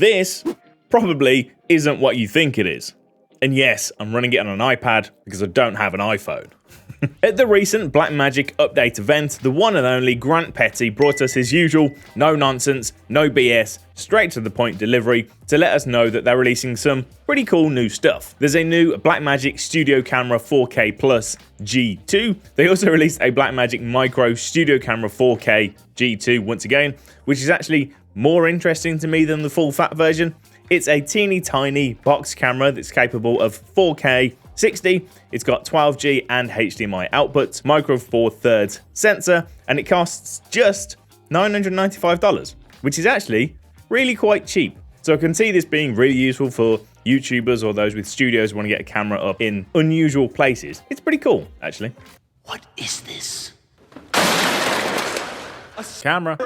this probably isn't what you think it is. And yes, I'm running it on an iPad because I don't have an iPhone. At the recent Blackmagic update event, the one and only Grant Petty brought us his usual no nonsense, no BS, straight to the point delivery to let us know that they're releasing some pretty cool new stuff. There's a new Blackmagic Studio Camera 4K Plus G2. They also released a Blackmagic Micro Studio Camera 4K G2 once again, which is actually more interesting to me than the full fat version. It's a teeny tiny box camera that's capable of 4K 60. It's got 12G and HDMI outputs, micro four thirds sensor, and it costs just $995, which is actually really quite cheap. So I can see this being really useful for YouTubers or those with studios who want to get a camera up in unusual places. It's pretty cool, actually. What is this? A camera.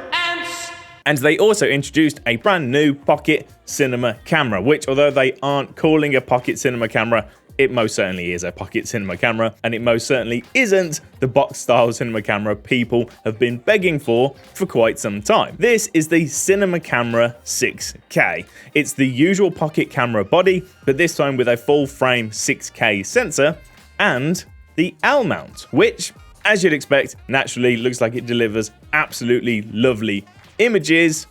And they also introduced a brand new Pocket Cinema camera, which, although they aren't calling a Pocket Cinema camera, it most certainly is a Pocket Cinema camera, and it most certainly isn't the box-style cinema camera people have been begging for quite some time. This is the Cinema Camera 6K. It's the usual Pocket camera body, but this time with a full-frame 6K sensor and the L mount, which, as you'd expect, naturally looks like it delivers absolutely lovely images,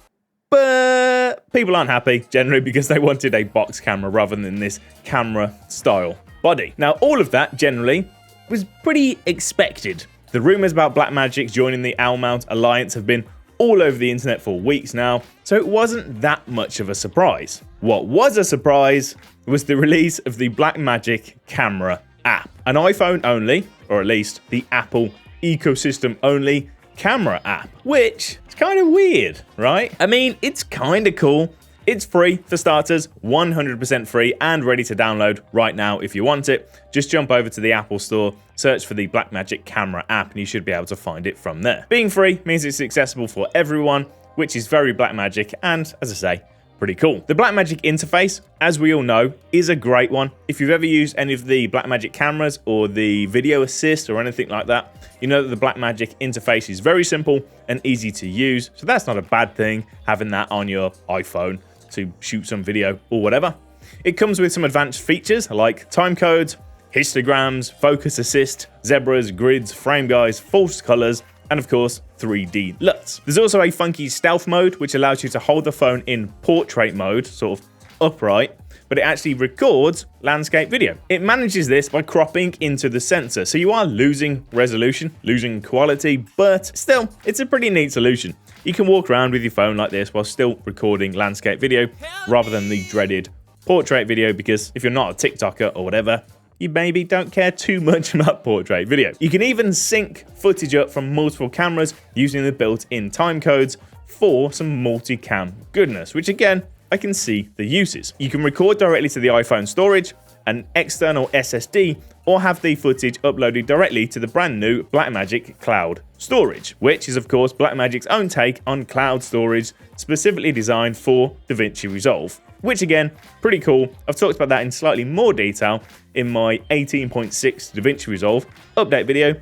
but people aren't happy generally because they wanted a box camera rather than this camera style body. Now, all of that generally was pretty expected. The rumors about Blackmagic joining the L mount alliance have been all over the internet for weeks now, so it wasn't that much of a surprise. What was a surprise was the release of the Blackmagic Camera App, an iPhone only, or at least the Apple ecosystem only camera app, which is kind of weird, right? I mean, it's kind of cool. It's free for starters, 100% free and ready to download right now if you want it. Just jump over to the Apple Store, search for the Blackmagic Camera App, and you should be able to find it from there. Being free means it's accessible for everyone, which is very Blackmagic and, as I say, pretty cool. The Blackmagic interface, as we all know, is a great one. If you've ever used any of the Blackmagic cameras or the video assist or anything like that, you know that the Blackmagic interface is very simple and easy to use. So that's not a bad thing, having that on your iPhone to shoot some video or whatever. It comes with some advanced features like time codes, histograms, focus assist, zebras, grids, frame guides, false colors, and of course 3D LUTs. There's also a funky stealth mode which allows you to hold the phone in portrait mode, sort of upright, but it actually records landscape video. It manages this by cropping into the sensor, so you are losing resolution, losing quality, but still, it's a pretty neat solution. You can walk around with your phone like this while still recording landscape video rather than the dreaded portrait video, because if you're not a TikToker or whatever, you maybe don't care too much about portrait video. You can even sync footage up from multiple cameras using the built-in time codes for some multi-cam goodness, which again, I can see the uses. You can record directly to the iPhone storage, an external SSD, or have the footage uploaded directly to the brand new Blackmagic Cloud Storage, which is of course Blackmagic's own take on cloud storage specifically designed for Davinci Resolve, which again, pretty cool. I've talked about that in slightly more detail in my 18.6 Davinci Resolve update video,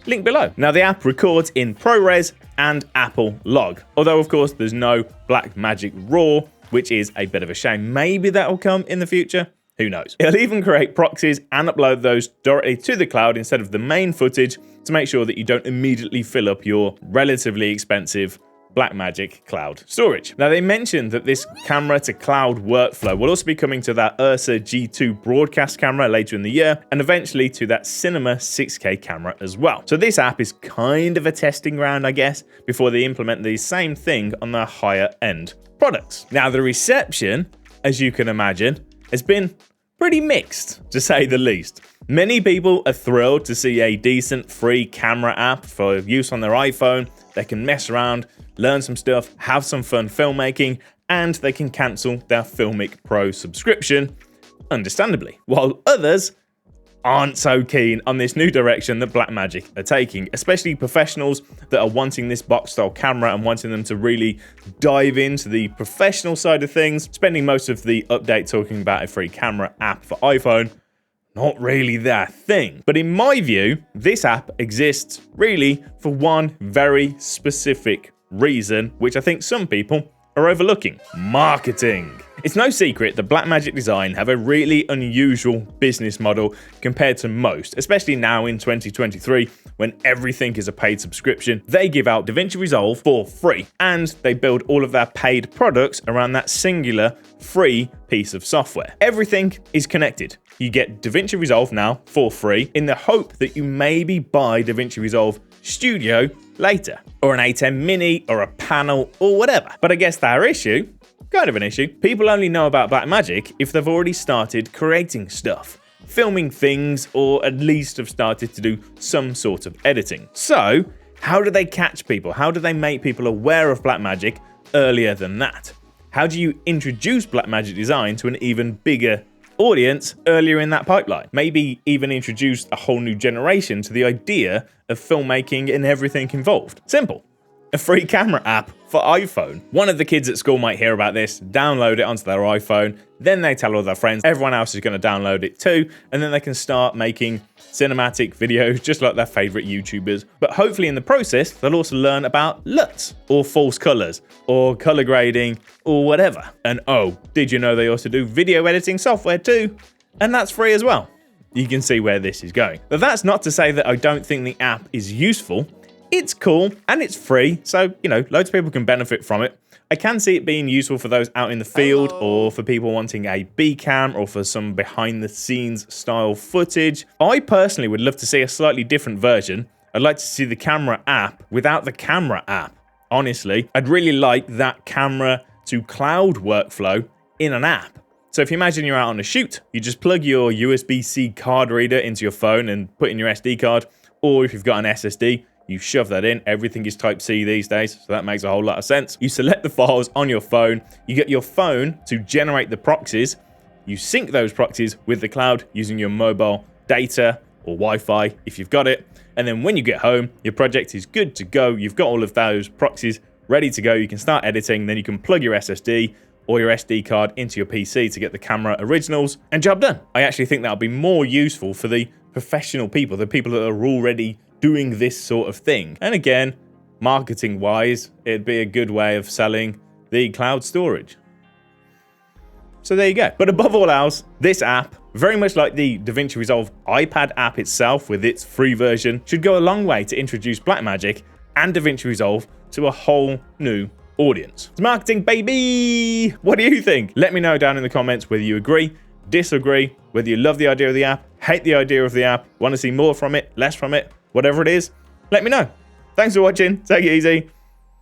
link below. Now the app records in ProRes and Apple Log, although of course there's no Blackmagic RAW, which is a bit of a shame. Maybe that will come in the future. Who knows? It'll even create proxies and upload those directly to the cloud instead of the main footage to make sure that you don't immediately fill up your relatively expensive Blackmagic Cloud Storage. Now, they mentioned that this camera to cloud workflow will also be coming to that Ursa G2 broadcast camera later in the year, and eventually to that Cinema 6K camera as well. So this app is kind of a testing ground, I guess, before they implement the same thing on their higher end products. Now, the reception, as you can imagine, has been pretty mixed, to say the least. Many people are thrilled to see a decent free camera app for use on their iPhone. They can mess around, learn some stuff, have some fun filmmaking, and they can cancel their Filmic Pro subscription, understandably. While others aren't so keen on this new direction that Blackmagic are taking, especially professionals that are wanting this box-style camera and wanting them to really dive into the professional side of things, spending most of the update talking about a free camera app for iPhone. Not really their thing. But in my view, this app exists really for one very specific reason, which I think some people are overlooking: marketing. It's no secret that Blackmagic Design have a really unusual business model compared to most, especially now in 2023 when everything is a paid subscription. They give out Davinci Resolve for free, and they build all of their paid products around that singular free piece of software. Everything is connected. You get Davinci Resolve now for free in the hope that you maybe buy Davinci Resolve Studio later, or an A10 Mini, or a panel, or whatever. But I guess their issue, kind of an issue, people only know about Blackmagic if they've already started creating stuff, filming things, or at least have started to do some sort of editing. So, how do they catch people? How do they make people aware of Blackmagic earlier than that? How do you introduce Blackmagic Design to an even bigger audience earlier in that pipeline? Maybe even introduce a whole new generation to the idea of filmmaking and everything involved. Simple. A free camera app for iPhone. One of the kids at school might hear about this, download it onto their iPhone, then they tell all their friends, everyone else is going to download it too, and then they can start making cinematic videos just like their favorite YouTubers. But hopefully in the process, they'll also learn about LUTs, or false colors, or color grading, or whatever. And oh, did you know they also do video editing software too? And that's free as well. You can see where this is going. But that's not to say that I don't think the app is useful. It's cool and it's free, so, loads of people can benefit from it. I can see it being useful for those out in the field, or for people wanting a B cam, or for some behind the scenes style footage. I personally would love to see a slightly different version. I'd like to see the camera app without the camera app. Honestly, I'd really like that camera to cloud workflow in an app. So if you imagine you're out on a shoot, you just plug your USB-C card reader into your phone and put in your SD card, or if you've got an SSD, you shove that in. Everything is Type-C these days, so that makes a whole lot of sense. You select the files on your phone, you get your phone to generate the proxies, you sync those proxies with the cloud using your mobile data or Wi-Fi if you've got it, and then when you get home, your project is good to go. You've got all of those proxies ready to go. You can start editing, then you can plug your SSD or your SD card into your PC to get the camera originals, and job done. I actually think that'll be more useful for the professional people, the people that are already doing this sort of thing. And again, marketing wise, it'd be a good way of selling the cloud storage. So there you go. But above all else, this app, very much like the Davinci Resolve iPad app itself with its free version, should go a long way to introduce Blackmagic and Davinci Resolve to a whole new audience. It's marketing, baby! What do you think? Let me know down in the comments whether you agree, disagree, whether you love the idea of the app, hate the idea of the app, want to see more from it, less from it, whatever it is, let me know. Thanks for watching. Take it easy.